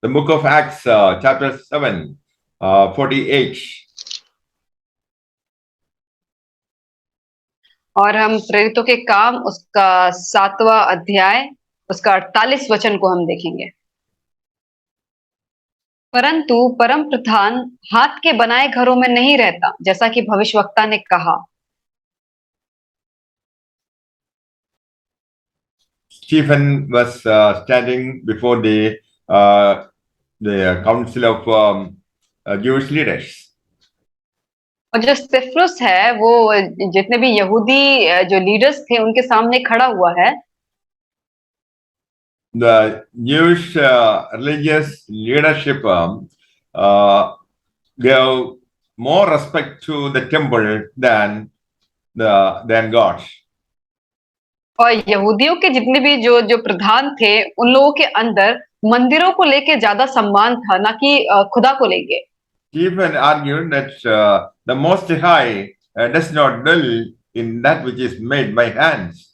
The book of Acts, chapter 7, 48. और हम प्रेरितों के काम उसका 7वां अध्याय उसका 48 वचन को हम देखेंगे। परंतु परम प्रधान हाथ के बनाए घरों में नहीं रहता, जैसा कि भविष्यवक्ता ने कहा। Stephen was standing before the council of Jewish leaders. और जो स्तिफनुस है वो जितने भी यहूदी जो लीडर्स थे उनके सामने खड़ा हुआ है। The Jewish religious leadership gave more respect to the temple than God. और यहूदियों के जितने भी जो जो प्रधान थे उन लोगों के अंदर मंदिरों को लेके ज्यादा सम्मान था, ना कि खुदा को लेके। Stephen argued that the Most High does not dwell in that which is made by hands.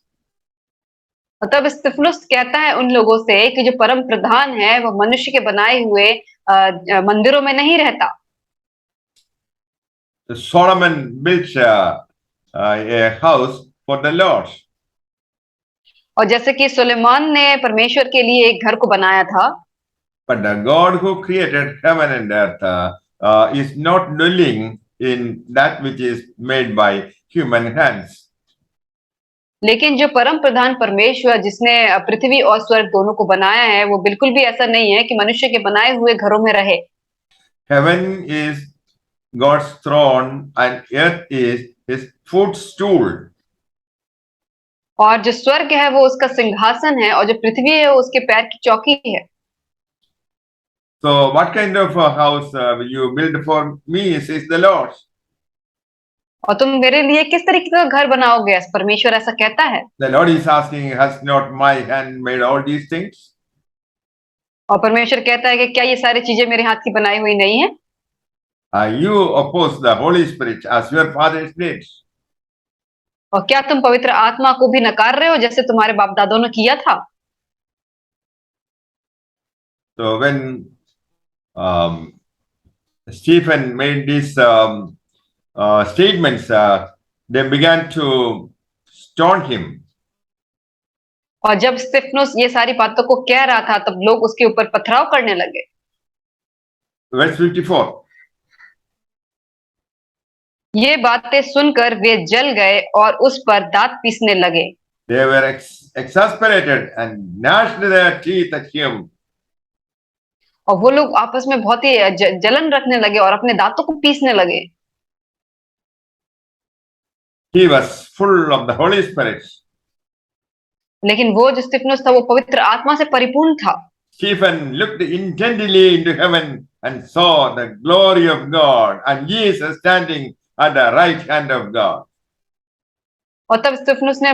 तब स्तिफनुस कहता है उन लोगों से कि जो परम प्रधान है वो मनुष्य के बनाए हुए मंदिरों में नहीं रहता। Solomon built a house for the Lord. और जैसे कि सुलेमान ने परमेश्वर के लिए एक घर को बनाया था। But the God who created heaven and earth is not dwelling in that which is made by human hands. लेकिन जो परम प्रधान परमेश्वर जिसने पृथ्वी और स्वर्ग दोनों को बनाया है वो बिल्कुल भी ऐसा नहीं है कि मनुष्य के बनाए हुए घरों में रहे। Heaven is God's throne and earth is his footstool. और जो स्वर्ग है वो उसका सिंहासन है और जो पृथ्वी है वो उसके पैर की चौकी है। So what kind of a house will you build for me, says the Lord? और तुम मेरे लिए किस तरीके का घर बनाओगे, परमेश्वर ऐसा कहता है। The Lord is asking, has not my hand made all these things? और परमेश्वर कहता है कि क्या ये सारी चीजें मेरे हाथ की बनाई हुई नहीं है। You oppose the Holy Spirit as your fathers did. और क्या तुम पवित्र आत्मा को भी नकार रहे हो जैसे तुम्हारे बाप दादों ने किया था। So when Stephen made these statements, they began to stone him. और जब स्तिफनुस ये सारी बातों को कह रहा था तब लोग उसके ऊपर पथराव करने लगे। Verse 54. ये बातें सुनकर वे जल गए और उस पर दांत पीसने लगे। They were exasperated and gnashed their teeth at him. और वो लोग आपस में बहुत ही जलन रखने लगे और अपने दांतों को पीसने लगे। He was full of the Holy Spirit. लेकिन वो जो स्तिफनुस था वो पवित्र आत्मा से परिपूर्ण था। Stephen looked intently into heaven and saw the glory of God and Jesus standing at the right hand of God. और तब स्तिफनुस ने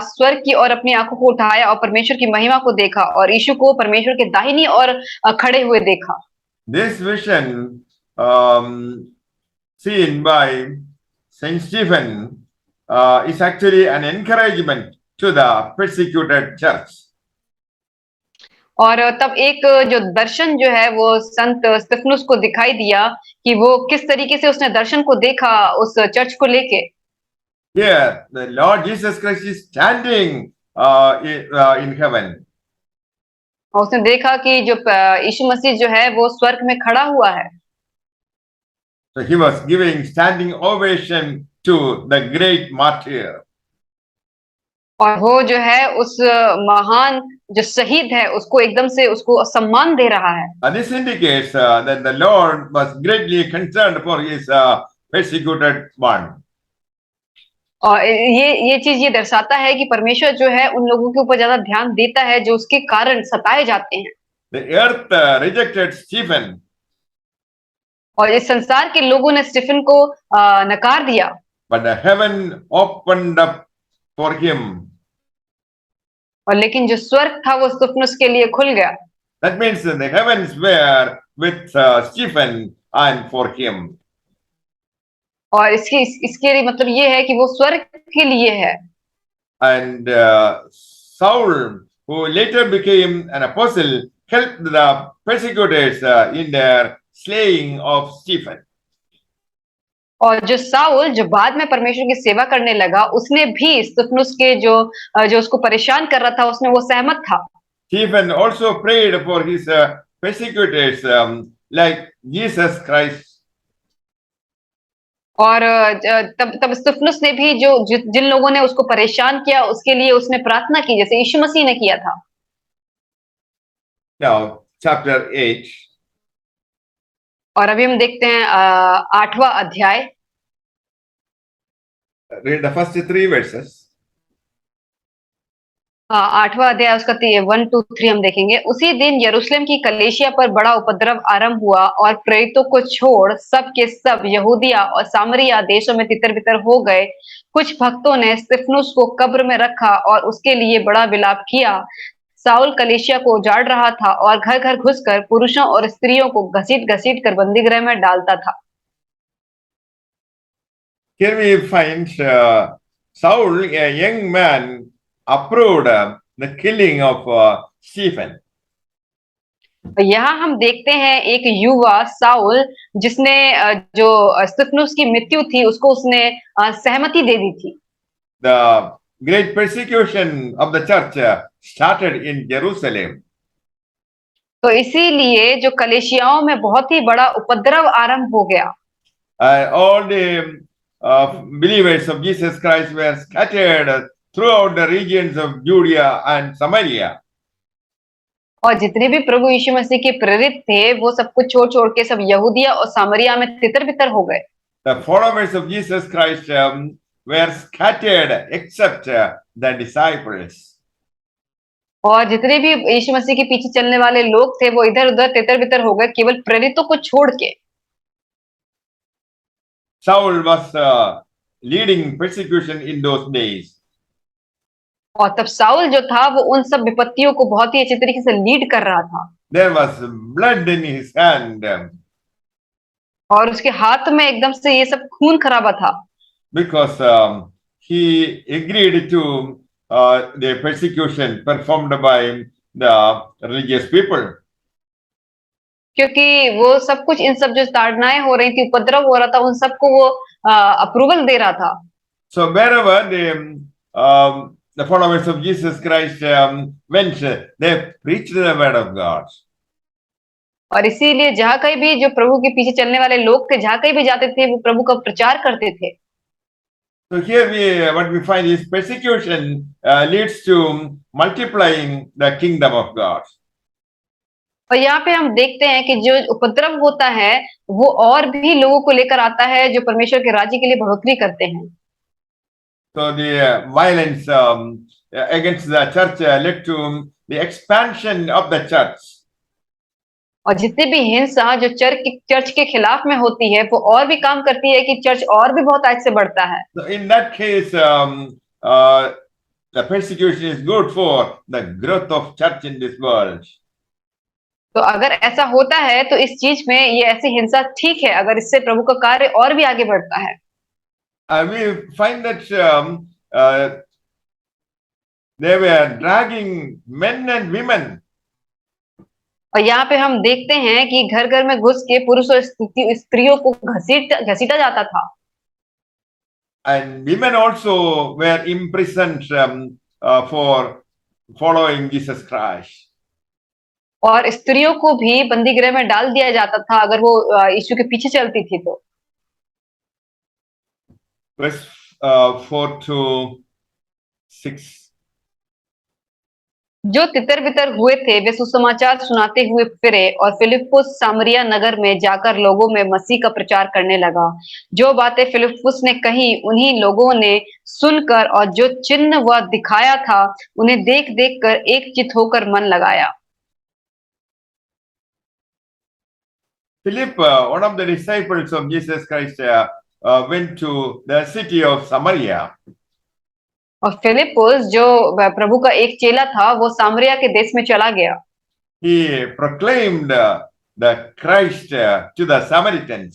स्वर्ग की ओर अपनी आंखों को उठाया और परमेश्वर की महिमा को देखा और यीशु को परमेश्वर के दाहिनी ओर खड़े हुए देखा। This vision seen by Saint Stephen is actually an encouragement to the persecuted church. और तब एक जो दर्शन जो है वो संत स्तिफनुस को दिखाई दिया कि वो किस तरीके से उसने दर्शन को देखा उस चर्च को लेके। Here, the Lord Jesus Christ is standing in heaven. और उसने देखा कि जो यीशु मसीह जो है वो स्वर्ग में खड़ा हुआ है। So he was giving standing ovation to the great martyr. और वो जो है उस महान जो शहीद है उसको एकदम से उसको सम्मान दे रहा है। This indicates that the Lord was greatly concerned for his persecuted one. और ये चीज ये दर्शाता है कि परमेश्वर जो है उन लोगों के ऊपर ज्यादा ध्यान देता है जो उसके कारण सताए जाते हैं। The earth rejected Stephen. और इस संसार के लोगों ने स्टीफन को नकार दिया। But the heaven opened up for him. और लेकिन जो स्वर्ग था वो स्तिफनुस के लिए खुल गया। That means that the heavens were with Stephen and for him. और इसके लिए मतलब ये है कि वो स्वर्ग के लिए है। And Saul, who later became an apostle, helped the persecutors in their slaying of Stephen. और जो साउल जो बाद में परमेश्वर की सेवा करने लगा, उसने भी स्तिफनुस के जो उसको परेशान कर रहा था, उसने वो सहमत था। Stephen also prayed for his persecutors, like Jesus Christ. और तब तब स्तिफनुस ने भी जिन लोगों ने उसको परेशान किया, उसके लिए उसने प्रार्थना की, जैसे यीशु मसीह ने किया था। Now, chapter 8. और अभी हम देखते हैं 8वां अध्याय। Read the first 3 verses. 8वां अध्याय उसका 1 2 3 हम देखेंगे। उसी दिन यरूशलेम की कलीसिया पर बड़ा उपद्रव आरंभ हुआ और प्रेरितों को छोड़ सब के सब यहूदिया और सामरिया देशों में तितर-बितर हो गए। कुछ भक्तों ने स्तिफनुस को कब्र में रखा और उसके लिए बड़ा विलाप किया। साउल कलीसिया को उजाड़ रहा था और घर-घर घुसकर पुरुषों और स्त्रियों को घसीट-घसीट कर बंदीगृह में डालता था। Here we find Saul, a young man, approved the killing of Stephen. यहाँ हम देखते हैं एक युवा साउल, जिसने जो स्तिफनुस की मृत्यु थी उसको उसने सहमति दे दी थी। The great persecution of the church started in Jerusalem. तो इसीलिए जो कलीसियाओं में बहुत ही बड़ा उपद्रव आरंभ हो गया। All the believers of Jesus Christ were scattered throughout the regions of Judea and Samaria. और जितने भी प्रभु यीशु मसीह के प्रेरित थे, वो सब कुछ छोड़-छोड़ के सब यहूदिया और सामरिया में तितर-बितर हो गए। The followers of Jesus Christ were scattered except the disciples. और जितने भी यीशु मसीह के पीछे चलने वाले लोग थे, वो इधर-उधर तितर-बितर हो गए, केवल प्रेरितों को छोड़ के। Saul was leading persecution in those days. और तब साउल जो था, वो उन सब विपत्तियों को बहुत ही अच्छे तरीके से लीड कर रहा था। There was blood in his hand. और उसके हाथ में एकदम से ये सब खून खराबा था। Because he agreed to the persecution performed by the religious people. क्योंकि वो सब कुछ इन सब जो ताड़नाएं हो रही थी, उपद्रव हो रहा था, उन सबको वो अप्रूवल दे रहा था। So wherever the followers of Jesus Christ went, they preached the word of God. और इसीलिए जहाँ कहीं भी जो प्रभु के पीछे चलने वाले लोग थे, जहाँ कहीं भी जाते थे, वो प्रभु का प्रचार करते थे। So here what we find is persecution leads to multiplying the kingdom of God. और यहाँ पे हम देखते हैं कि जो उपद्रव होता है, वो और भी लोगों को लेकर आता है, जो परमेश्वर के राज्य के लिए बढ़ोतरी करते हैं। So the violence against the church led to the expansion of the church. और जितनी भी हिंसा जो चर्च के खिलाफ में होती है, वो और भी काम करती है कि चर्च और भी बहुत आज से बढ़ता है। So in that case, the persecution is good for the growth of church in this world. तो अगर ऐसा होता है, तो इस चीज में ये ऐसी हिंसा ठीक है, अगर इससे प्रभु का कार्य और भी आगे बढ़ता है। We find that they were dragging men and women. और यहाँ पे हम देखते हैं कि घर घर में घुस के पुरुष और स्त्रियों को घसीटा जाता था। And women also were imprisoned for following Jesus Christ. और स्त्रियों को भी बंदीगृह में डाल दिया जाता था, अगर वो यीशु के पीछे चलती थी तो। Verse 4 to 6. जो तितर-बितर हुए थे, वे सुसमाचार सुनाते हुए फिरे और फिलिप्पुस सामरिया नगर में जाकर लोगों में मसीह का प्रचार करने लगा। जो बातें फिलिप्पुस ने कही, उन्हीं लोगों ने सुनकर और जो चिन्ह वह दिखाया था, उन्हें देख-देख कर एकचित्त होकर मन लगाया। Philip, one of the disciples of Jesus Christ, went to the city of Samaria. और फिलिप्पुस जो प्रभु का एक चेला था, वो सामरिया के देश में चला गया। He proclaimed the Christ to the Samaritans.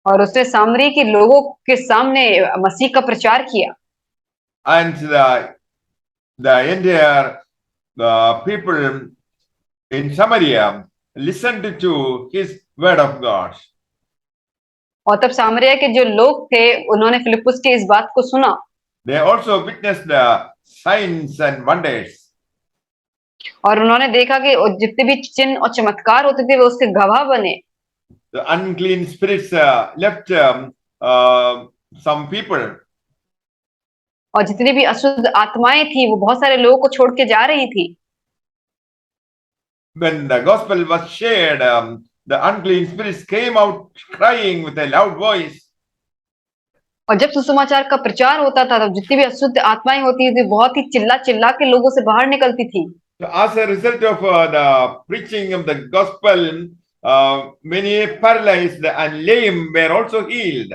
और उसने सामरी के लोगों के सामने मसीह का प्रचार किया। And the entire people in Samaria listened to his word of God. और तब सामरिया के जो लोग थे उन्होंने फिलिप्पुस की इस बात को सुना They also witnessed the signs and wonders. और उन्होंने देखा कि जितने भी चिन्ह और चमत्कार होते थे वो उसके गवाह बने। The unclean spirits left some people. और जितनी भी अशुद्ध आत्माएं थी वो बहुत सारे लोगों को छोड़ के जा रही थी। When the gospel was shared, the unclean spirits came out crying with a loud voice. और जब सुसमाचार का प्रचार होता था तब जितनी भी अशुद्ध आत्माएं होती थी बहुत ही चिल्ला चिल्ला के लोगों से बाहर निकलती थी। So as a result of the preaching of the gospel, many paralyzed and lame were also healed.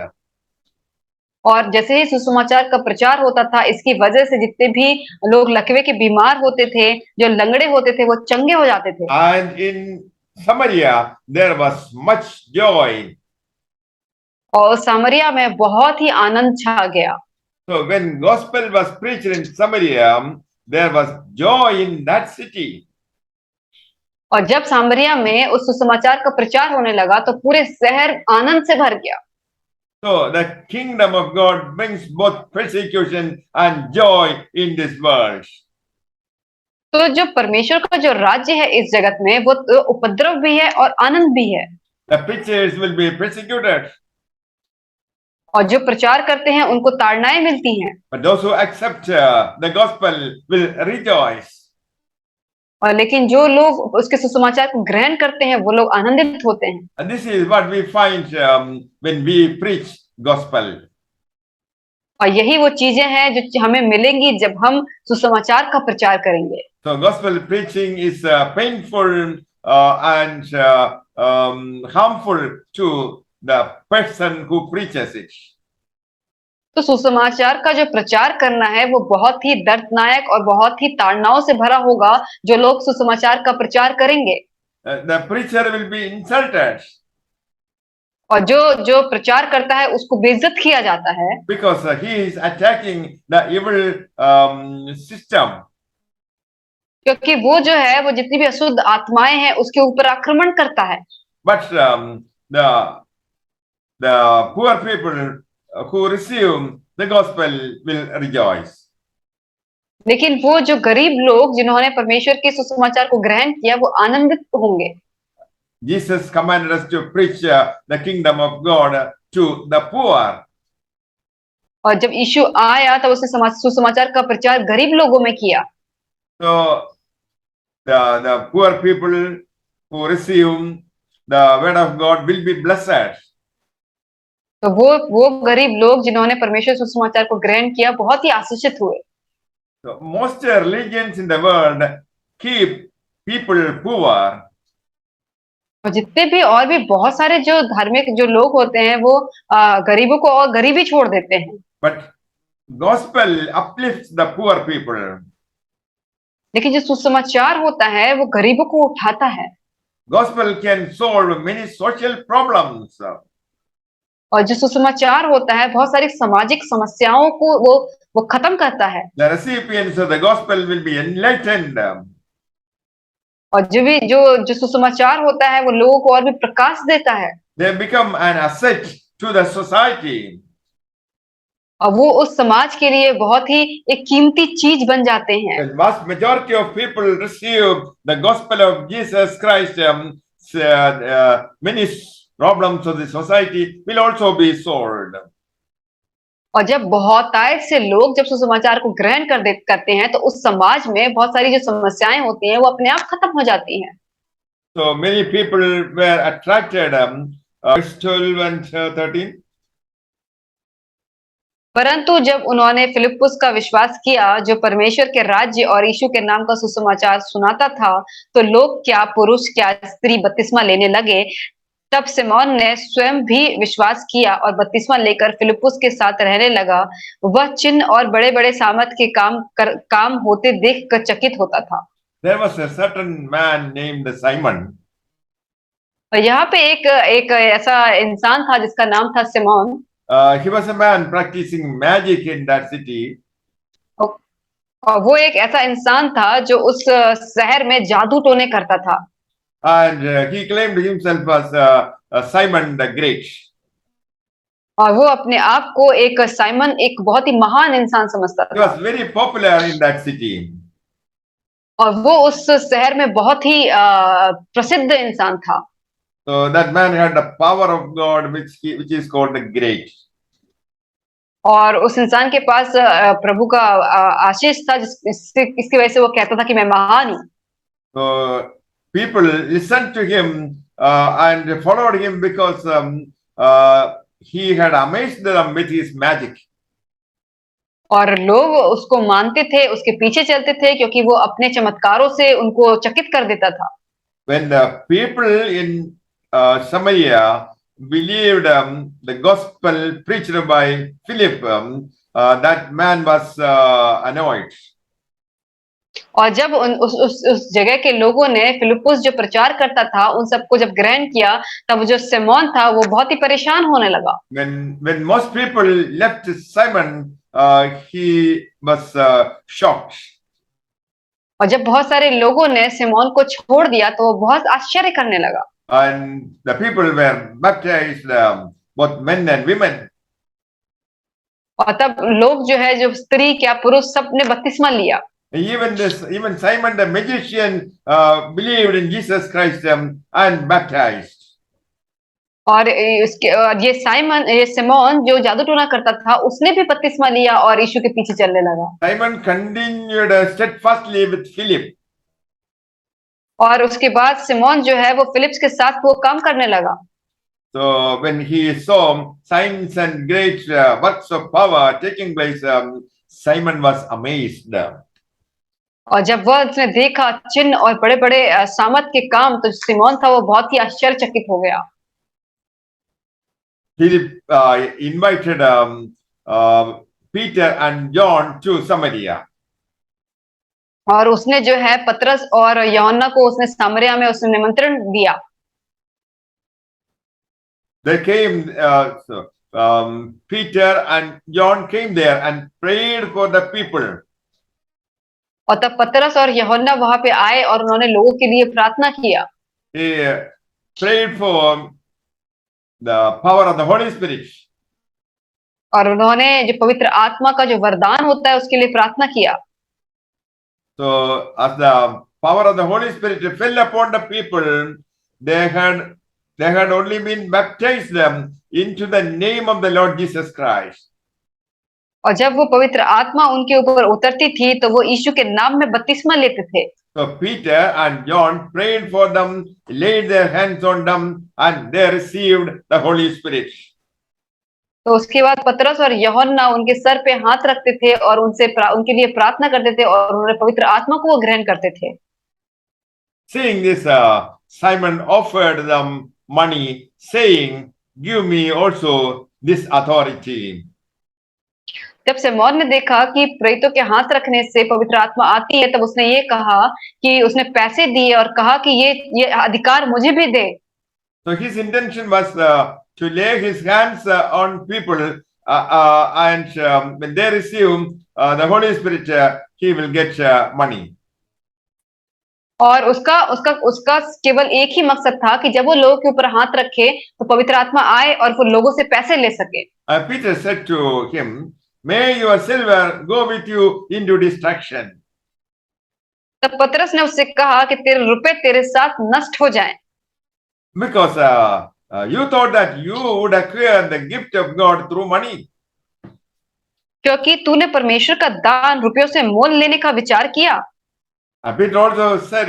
और जैसे ही सुसमाचार का प्रचार होता था इसकी वजह से जितने भी लोग लकवे के बीमार होते थे, जो लंगड़े होते थे, वो चंगे हो जाते थे। And in Samaria, there was much joy. और सामरिया में बहुत ही आनंद छा गया। So when gospel was preached in Samaria, there was joy in that city. और जब सामरिया में उस सुसमाचार का प्रचार होने लगा तो पूरे शहर आनंद से भर गया। So the kingdom of God brings both persecution and joy in this world. तो जो परमेश्वर का जो राज्य है इस जगत में वो तो उपद्रव भी है और आनंद भी है। The preachers will be persecuted, और जो प्रचार करते हैं उनको ताड़नाएं मिलती हैं, but those who accept the gospel will rejoice. और लेकिन जो लोग उसके सुसमाचार को ग्रहण करते हैं वो लोग आनंदित होते हैं। And this is what we find when we preach gospel. और यही वो चीजें हैं जो हमें मिलेंगी जब हम सुसमाचार का प्रचार करेंगे। So gospel preaching is painful and harmful to the person who preaches it. तो सुसमाचार का जो प्रचार करना है वो बहुत ही दर्दनायक और बहुत ही ताड़नाओं से भरा होगा जो लोग सुसमाचार का प्रचार करेंगे। The preacher will be insulted और जो प्रचार करता है उसको बेइज्जत किया जाता है because he is attacking the evil system. क्योंकि वो जो है वो जितनी भी अशुद्ध आत्माएं हैं उसके ऊपर आक्रमण करता है। But the poor people who receive the gospel will rejoice. लेकिन वो जो गरीब लोग जिन्होंने परमेश्वर के सुसमाचार को ग्रहण किया वो आनंदित होंगे। Jesus commanded us to preach the kingdom of God to the poor. और जब यीशु आया तब उसने सुसमाचार का प्रचार गरीब लोगों में किया। So the poor people who receive the word of God will be blessed. तो वो गरीब लोग जिन्होंने परमेश्वर सुसमाचार को ग्रहण किया बहुत ही आशीषित हुए। So most religions in the world keep people poor. और जितने भी और भी बहुत सारे जो धार्मिक जो लोग होते हैं वो गरीबों को और गरीबी छोड़ देते हैं। But gospel uplifts the poor people. लेकिन जो सुसमाचार होता है वो गरीबों को उठाता है। Gospel can solve many social problems. और जो सुसमाचार होता है बहुत सारी सामाजिक समस्याओं को वो खत्म करता है। The recipients of the gospel will be enlightened. और जो सुसमाचार होता है वो लोगों को और भी प्रकाश देता है। They become an asset to the society. और वो उस समाज के लिए बहुत ही एक कीमती चीज बन जाते हैं। The vast majority of people receive the gospel of Jesus Christ. Many problems of the society will also be solved. और जब बहुतायत से लोग जब सुसमाचार को ग्रहण करते हैं तो उस समाज में बहुत सारी जो समस्याएं होती हैं वो अपने आप खत्म हो जाती हैं। So many people were attracted. Verse 12 and 13. परंतु जब उन्होंने फिलिप्पुस का विश्वास किया जो परमेश्वर के राज्य और यीशु के नाम का सुसमाचार सुनाता था तो लोग क्या पुरुष क्या स्त्री बपतिस्मा लेने लगे। तब सिमोन ने स्वयं भी विश्वास किया और बपतिस्मा लेकर फिलिप्पुस के साथ रहने लगा। वह चिन्ह और बड़े बड़े सामर्थ के काम होते देख कर चकित होता था। There was a certain man named Simon. और यहाँ पे एक ऐसा इंसान था जिसका नाम था Simone. He was a man practicing magic in that city. और वो एक ऐसा इंसान था जो उस शहर में जादू टोने करता था। And he claimed himself as Simon the Great. और वो अपने आप को एक साइमन, एक बहुत ही महान इंसान समझता He था। was very popular in that city. और वो उस शहर में बहुत ही प्रसिद्ध इंसान था। So that man had the power of God, which is called the great. और उस इंसान के पास प्रभु का आशीष था, इसकी वजह से वो कहता था कि मैं महान हूँ। So people listened to him and followed him because he had amazed them with his magic. और लोग उसको मानते थे, उसके पीछे चलते थे, क्योंकि वो अपने चमत्कारों से उनको चकित कर देता था। When the people in Samaria believed the gospel preached by Philip, that man was annoyed. और जब उस जगह के लोगों ने फिलिप्पुस जो प्रचार करता था उन सबको जब ग्रहण किया, तब जो सिमोन था वो बहुत ही परेशान होने लगा। When most people left Simon, he was shocked. और जब बहुत सारे लोगों ने सिमोन को छोड़ दिया तो वो बहुत आश्चर्य करने लगा। And the people were baptized, both men and women. और तब लोग जो है, जो स्त्री क्या पुरुष, सब ने बपतिस्मा लिया। Even Simon the magician believed in Jesus Christ and baptized. और ये साइमन, ये सिमोन जो जादू टोना करता था, उसने भी बपतिस्मा लिया और यीशु के पीछे चलने लगा। Simon continued steadfastly with Philip. और उसके बाद सिमोन जो है वो फिलिप्स के साथ वो काम करने लगा। So when he saw signs and great works of power taking place, Simon was amazed. और जब वह उसने देखा चिन्ह और बड़े बड़े सामर्थ के काम, तो सिमोन था वो बहुत ही आश्चर्यचकित हो गया। Philip invited Peter and John to Samaria. और उसने जो है पतरस और यूहन्ना को उसने सामरिया में उसने निमंत्रण दिया। They came, Peter and John came there and prayed for the people. और तब पतरस और यूहन्ना वहां पे आए और उन्होंने लोगों के लिए प्रार्थना किया। They prayed for the power of the Holy Spirit. और उन्होंने जो पवित्र आत्मा का जो वरदान होता है उसके लिए प्रार्थना किया। So as the power of the Holy Spirit fell upon the people, they had only been baptized into the name of the Lord Jesus Christ. और जब वो पवित्र आत्मा उनके ऊपर उतरती थी तो वो यीशु के नाम में बपतिस्मा लेते थे। So Peter and John prayed for them, laid their hands on them, and they received the Holy Spirit. तो उसके बाद पतरस और यूहन्ना उनके सर पे हाथ रखते थे और उनके लिए प्रार्थना करते थे और उन्होंने पवित्र आत्मा को वो ग्रहण करते थे। Seeing this, Simon offered them money, saying, "Give me also this authority." जब सिमोन ने देखा कि प्रेरितों के हाथ रखने से पवित्र आत्मा आती है, तब उसने ये कहा कि उसने पैसे दिए और कहा कि ये अधिकार मुझे भी दे। So his intention was to lay his hands on people, and when they receive the Holy Spirit, he will get money. और उसका उसका उसका केवल एक ही मकसद था कि जब वो लोगों के ऊपर हाथ रखे तो पवित्र आत्मा आए और वो लोगों से पैसे ले सके। Peter said to him, "May your silver go with you into destruction." तब पतरस ने उससे कहा कि तेरे रुपए तेरे साथ नष्ट हो जाएं। Because you thought that you would acquire the gift of God through money. क्योंकि तूने परमेश्वर का दान रुपयों से मोल लेने का विचार किया। Peter also said,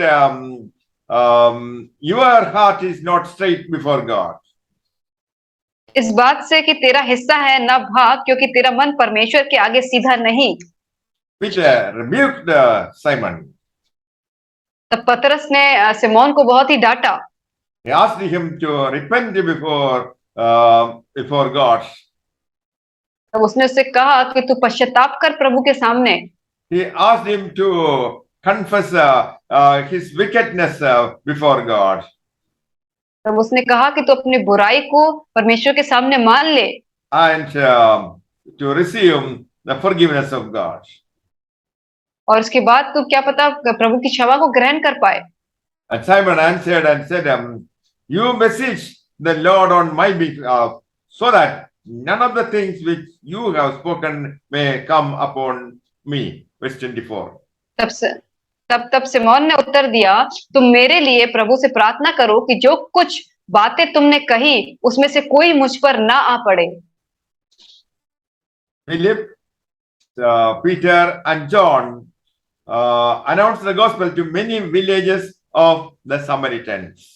your heart is not straight before God. इस बात से कि तेरा हिस्सा है न भाग, क्योंकि तेरा मन परमेश्वर के आगे सीधा नहीं। Peter rebuked Simon. तब पतरस ने सिमोन को बहुत ही डांटा। He asked him to repent before God. तब उसने उससे कहा कि तू पश्चाताप कर प्रभु के सामने। He asked him to confess his wickedness before God. तब उसने कहा कि तू अपनी बुराई को परमेश्वर के सामने मान ले। And to receive the forgiveness of God. और उसके बाद तो क्या पता प्रभु की क्षमा को ग्रहण कर पाए। And Simon answered and said, You message the Lord on my behalf, so that none of the things which you have spoken may come upon me. Verse 24. तब से तब सिमोन ने उत्तर दिया, तुम मेरे लिए प्रभु से प्रार्थना करो कि जो कुछ बातें तुमने कही उसमें से कोई मुझ पर ना आ पड़े। Philip, Peter, and John announced the gospel to many villages of the Samaritans.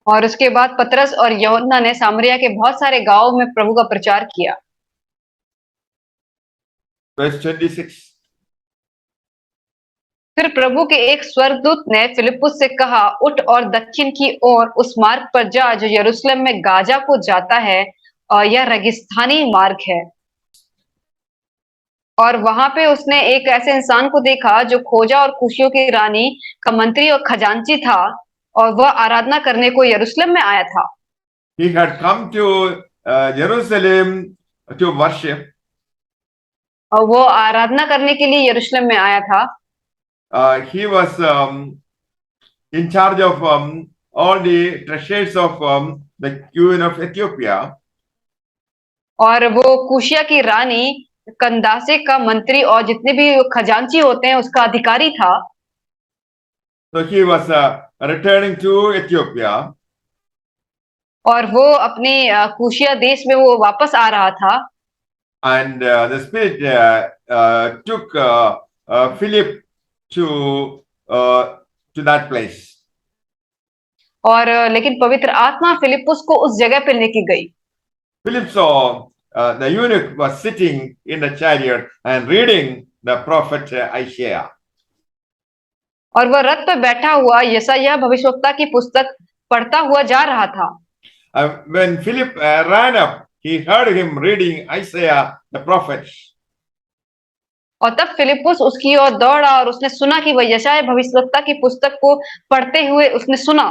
और उसके बाद पतरस और यूहन्ना ने सामरिया के बहुत सारे गांवों में प्रभु का प्रचार किया। Verse 26. फिर प्रभु के एक स्वर्गदूत ने फिलिप्पुस से कहा, उठ और दक्षिण की ओर उस मार्ग पर जा जो यरूशलेम में गाजा को जाता है, और यह रेगिस्तानी मार्ग है। और वहां पे उसने एक ऐसे इंसान को देखा जो खोजा और खुशियों की रानी का मंत्री और खजांची था, और वह आराधना करने को यरूशलेम में आया था। He had come to Jerusalem to worship. और वो आराधना करने के लिए यरूशलेम में आया था। He was in charge of all the treasures of the queen of Ethiopia. और वो कुशिया की रानी कंदासे का मंत्री और जितने भी खजांची होते हैं उसका अधिकारी था। So he was returning to Ethiopia. और वो अपने कुशिया देश में वो वापस आ रहा था। And the Spirit took Philip to that place. और लेकिन पवित्र आत्मा फिलिप्पुस को उस जगह पे लेके गई। Philip saw the eunuch was sitting in the chariot and reading the prophet Isaiah. और वह रथ पर बैठा हुआ यशायाह भविष्यवक्ता की पुस्तक पढ़ता हुआ जा रहा था। When Philip ran up, he heard him reading Isaiah the prophet. और तब फिलिप्पुस उसकी ओर दौड़ा और उसने सुना कि वह यशायाह भविष्यवक्ता की पुस्तक को पढ़ते हुए उसने सुना।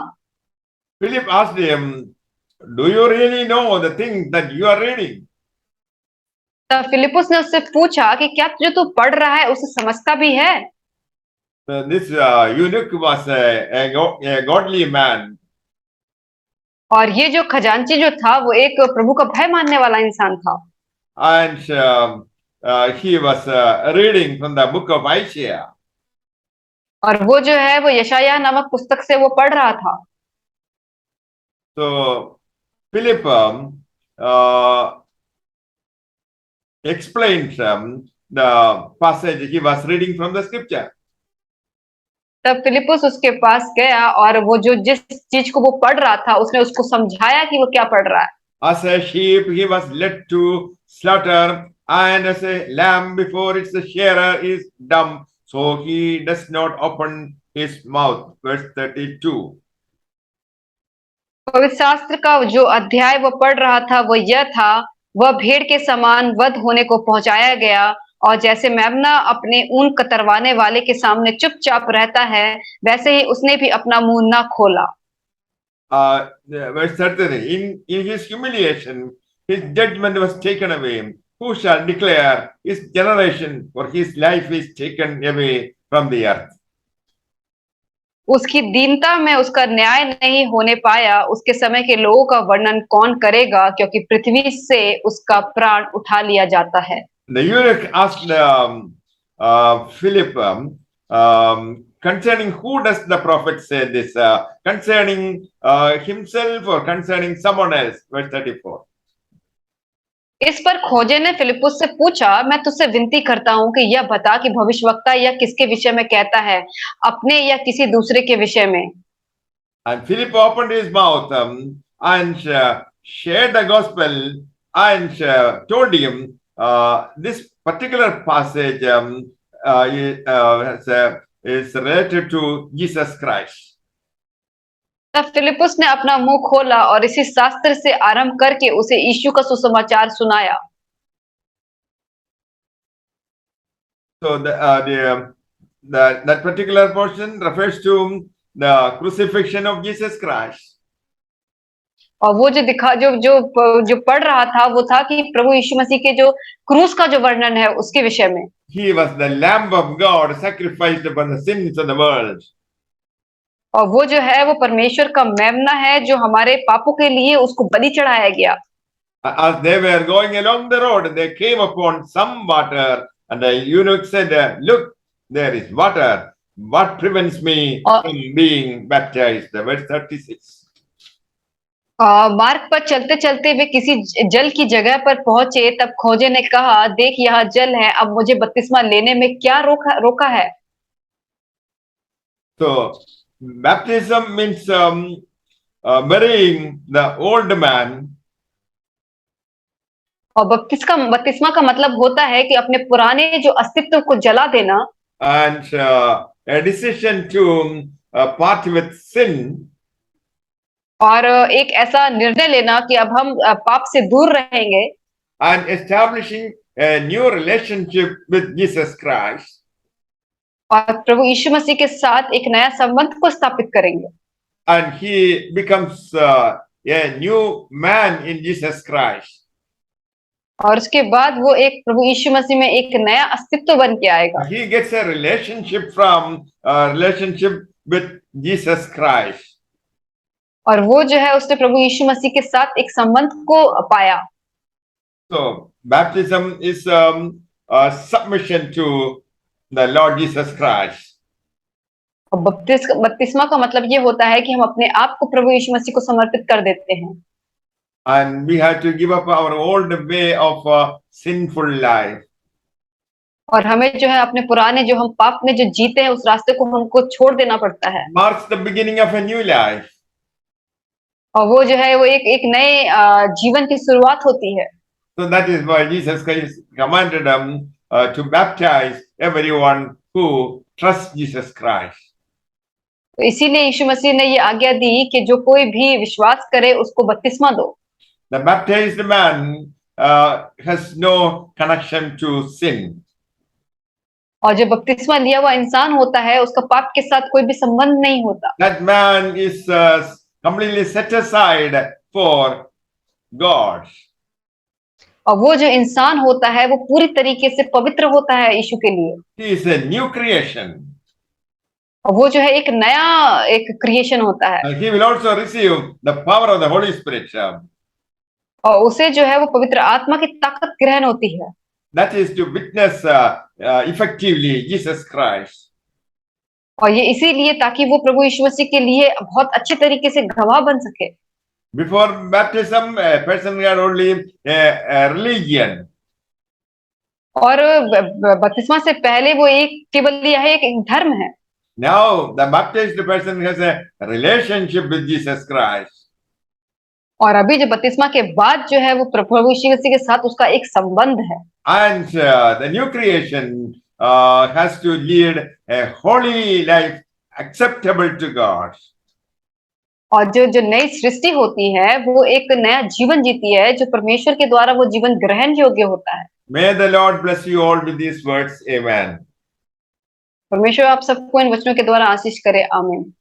Philip asked him, Do you really know the thing that you are reading? तब फिलिप्पुस ने उससे पूछा कि क्या जो तू पढ़ रहा है उसे समझता भी है? This eunuch was a godly man. और ये जो खजांची जो था वो एक प्रभु का भय मानने वाला इंसान था। And he was reading from the book of Isaiah. और वो जो है वो यशायाह नामक पुस्तक से वो पढ़ रहा था। So Philip explained the passage he was reading from the scripture. तब फिलिप्पुस उसके पास गया और वो जो जिस चीज को वो पढ़ रहा था उसने उसको समझाया कि वो क्या पढ़ रहा है। As a sheep he was led to slaughter, and as a lamb before its shearer is dumb, so he does not open his mouth. Verse 32. पवित्र शास्त्र का जो अध्याय वो पढ़ रहा था वो यह था, वह भेड़ के समान वध होने को पहुंचाया गया, और जैसे मेमना अपने ऊन कतरवाने वाले के सामने चुपचाप रहता है, वैसे ही उसने भी अपना मुंह ना खोला। Verse 33. In his humiliation, his judgment was taken away. Who shall declare his generation? For his life is taken away from the earth. उसकी दीनता में उसका न्याय नहीं होने पाया, उसके समय के लोगों का वर्णन कौन करेगा, क्योंकि पृथ्वी से उसका प्राण उठा लिया जाता है। The eunuch asked Philip concerning who does the prophet say this, concerning himself or concerning someone else. Verse 34. इस पर खोजे ने फिलिप्पुस से पूछा, मैं तुझसे विनती करता हूं कि यह बता कि भविष्यवक्ता यह किसके विषय में कहता है, अपने या किसी दूसरे के विषय में। And Philip opened his mouth and shared the gospel and told him this particular passage is related to Jesus Christ. तब फिलिप्पुस ने अपना मुंह खोला और इसी शास्त्र से आरंभ करके उसे यीशु का सुसमाचार सुनाया। So that particular portion refers to the crucifixion of Jesus Christ. और वो जो दिखा जो जो जो पढ़ रहा था वो था कि प्रभु यीशु मसीह के जो क्रूस का जो वर्णन है उसके विषय में। He was the Lamb of God sacrificed upon the sins of the world. और वो जो है वो परमेश्वर का मेमना है जो हमारे पापों के लिए उसको बलि चढ़ाया गया। As they were going along the road, they came upon some water, and the eunuch said, "Look, there is water. What prevents me और from being baptized?" Verse 36. मार्ग पर चलते चलते वे किसी जल की जगह पर पहुंचे, तब खोजे ने कहा, देख यहाँ जल है, अब मुझे बपतिस्मा लेने में क्या रोका रोका है। So, baptism means burying the old man और बपतिस्मा का मतलब होता है कि अपने पुराने जो अस्तित्व को जला देना and a decision to part with sin और एक ऐसा निर्णय लेना कि अब हम पाप से दूर रहेंगे and establishing a new relationship with Jesus Christ. और प्रभु यीशु मसीह के साथ एक नया संबंध को स्थापित करेंगे। And he becomes a new man in Jesus Christ. और उसके बाद वो एक प्रभु यीशु मसीह में एक नया अस्तित्व बन के आएगा। He gets a relationship with Jesus Christ. और वो जो है उसने प्रभु यीशु मसीह के साथ एक संबंध को पाया। So baptism is a submission to the Lord Jesus Christ. और बपतिस्मा का मतलब ये होता है कि हम अपने आप को प्रभु यीशु मसीह को समर्पित कर देते हैं। And we have to give up our old way of sinful life. और हमें जो है अपने पुराने जो हम पाप में जो जीते हैं उस रास्ते को हमको छोड़ देना पड़ता है। Marks the beginning of a new life. और वो जो है वो एक नए जीवन की शुरुआत होती है। So that is why Jesus Christ commanded them to baptize everyone who trusts Jesus Christ. तो इसीलिए यीशु मसीह ने ये आज्ञा दी कि जो कोई भी विश्वास करे उसको बपतिस्मा दो। The baptized man has no connection to sin. और जो बपतिस्मा लिया हुआ इंसान होता है उसका पाप के साथ कोई भी संबंध नहीं होता। That man is completely set aside for God. और वो जो इंसान होता है वो पूरी तरीके से पवित्र होता है यीशु के लिए। He is a new creation. और वो जो है एक नया एक क्रिएशन होता है। And he will also receive the power of the Holy Spirit. और उसे जो है वो पवित्र आत्मा की ताकत ग्रहण होती है। That is to witness effectively Jesus Christ. और ये इसीलिए ताकि वो प्रभु यीशु मसीह के लिए बहुत अच्छे तरीके से गवाह बन सके। Before baptism, a person had only a religion. और बपतिस्मा से पहले वो एक केवल यह एक धर्म है। Now the baptized person has a relationship with Jesus Christ. और अभी जो बपतिस्मा के बाद जो है वो प्रभु यीशु मसीह के साथ उसका एक संबंध है। And the new creation has to lead a holy life acceptable to God. और जो नई सृष्टि होती है वो एक नया जीवन जीती है जो परमेश्वर के द्वारा वो जीवन ग्रहण योग्य होता है। May the Lord bless you all with these words. Amen. परमेश्वर आप सबको इन वचनों के द्वारा आशीष करे। आमीन।